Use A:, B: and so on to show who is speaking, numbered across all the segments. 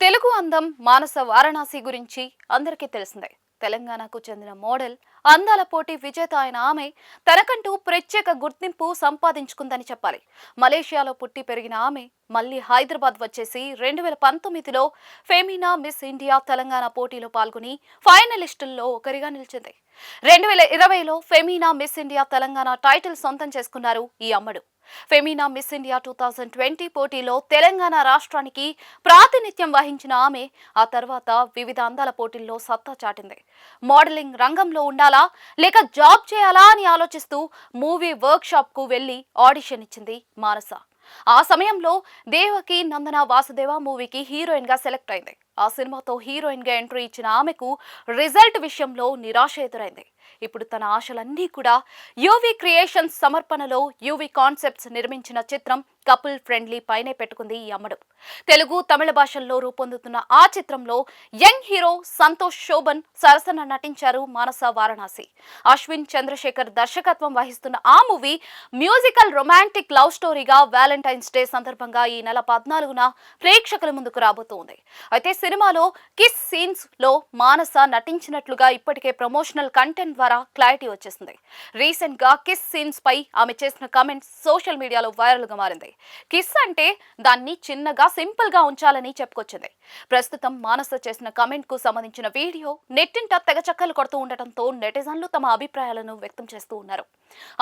A: తెలుగు అందం మానస వారణాసి గురించి అందరికీ తెలిసిందే. తెలంగాణకు చెందిన మోడల్, అందాల పోటీ విజేత అయిన ఆమె తనకంటూ ప్రత్యేక గుర్తింపు సంపాదించుకుందని చెప్పాలి. మలేషియాలో పుట్టి పెరిగిన ఆమె మళ్ళీ హైదరాబాద్ వచ్చేసి 2019లో ఫెమినా మిస్ ఇండియా తెలంగాణ పోటీలో పాల్గొని ఫైనలిస్టుల్లో ఒకరిగా నిలిచింది. 2020లో Femina Miss India Telangana title సొంతం చేసుకున్నారు ఈ అమ్మడు. ఫెమినా మిస్ ఇండియా 2020 పోటీలో తెలంగాణ రాష్ట్రానికి ప్రాతినిధ్యం వహించిన ఆమె ఆ తర్వాత వివిధ అందాల పోటీల్లో సత్తా చాటింది. మోడలింగ్ రంగంలో ఉండాలా లేక జాబ్ చేయాలా అని ఆలోచిస్తూ మూవీ వర్క్ షాప్ కు వెళ్లి ఆడిషన్ ఇచ్చింది మానస. ఆ సమయంలో దేవకి నందన వాసుదేవ మూవీకి హీరోయిన్ గా సెలెక్ట్ అయింది. ఆ సినిమాతో హీరోయిన్ గా ఎంట్రీ ఇచ్చిన ఆమెకు రిజల్ట్ విషయంలో నిరాశ ఎదురైంది. ఇప్పుడు తన ఆశలన్నీ కూడా యూవీ క్రియేషన్స్ సమర్పణలో యూవీ కాన్సెప్ట్స్ నిర్మించిన చిత్రం కపుల్ ఫ్రెండ్లీ పైనే పెట్టుకుంది ఈ అమ్మడు. తెలుగు, తమిళ భాషల్లో రూపొందుతున్న ఆ చిత్రంలో యంగ్ హీరో సంతోష్ శోభన్ సరసన నటించారు మానస వారణాసి. అశ్విన్ చంద్రశేఖర్ దర్శకత్వం వహిస్తున్న ఆ మూవీ మ్యూజికల్ రొమాంటిక్ లవ్ స్టోరీగా వ్యాలంటైన్స్ డే సందర్భంగా ఈ నెల 14న ప్రేక్షకుల ముందుకు రాబోతోంది. అయితే సినిమాలో కిస్ సీన్స్ లో మానస నటించినట్లుగా ఇప్పటికే ప్రమోషనల్ కంటెంట్ ద్వారా క్లారిటీ వచ్చేసింది. రీసెంట్ గా కిస్ సీన్స్ పై ఆమె చేసిన కామెంట్స్ సోషల్ మీడియాలో వైరల్ గా మారింది. కిస్ అంటే దాన్ని చిన్నగా సింపుల్ గా ఉంచాలని చెప్పుకొచ్చింది. ప్రస్తుతం మానస చేసిన కామెంట్ కు సంబంధించిన వీడియో నెట్టింట తెగ చక్కలు కొడుతూ ఉండటంతో నెటిజన్లు తమ అభిప్రాయాలను వ్యక్తం చేస్తూ ఉన్నారు.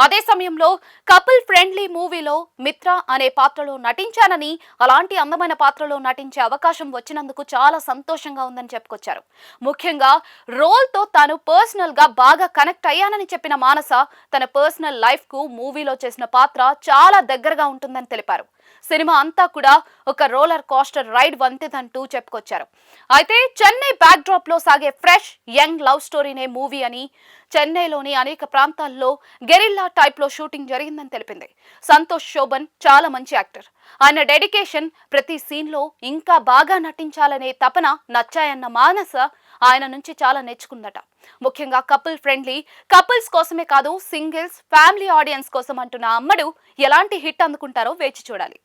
A: అదే సమయంలో కపుల్ ఫ్రెండ్లీ మూవీలో మిత్ర అనే పాత్రలో నటించానని, అలాంటి అందమైన పాత్రలో నటించే అవకాశం వచ్చినందుకు చాలా సంతోషంగా ఉందని చెప్పుకొచ్చారు. ముఖ్యంగా రోల్ తో తాను పర్సనల్ గా బాగా కనెక్ట్ అయ్యానని చెప్పిన మానస తన పర్సనల్ లైఫ్ కు మూవీలో చేసిన పాత్ర చాలా దగ్గరగా ఉంటుందని తెలిపారు. సినిమా అంతా కూడా ఒక రోలర్ కోస్టర్ రైడ్ వంటిదంటూ చెప్పుకొచ్చారు. అయితే చెన్నై బ్యాక్ డ్రాప్ లో సాగే ఫ్రెష్ యంగ్ లవ్ స్టోరీనే మూవీ అని, చెన్నైలోని అనేక ప్రాంతాల్లో గెరిల్లా టైప్ లో షూటింగ్ జరిగిందని తెలిపింది. సంతోష్ శోభన్ చాలా మంచి యాక్టర్. ఆయన డెడికేషన్, ప్రతి సీన్ లో ఇంకా బాగా నటించాలనే తపన నచ్చాయన్న మానస ఆయన నుంచి చాలా నేర్చుకుందట. ముఖ్యంగా కపుల్ ఫ్రెండ్లీ, కపుల్స్ కోసమే కాదు సింగిల్స్, ఫ్యామిలీ ఆడియన్స్ కోసం అంటున్న అమ్మడు ఎలాంటి హిట్ అందుకుంటారో వేచి చూడాలి.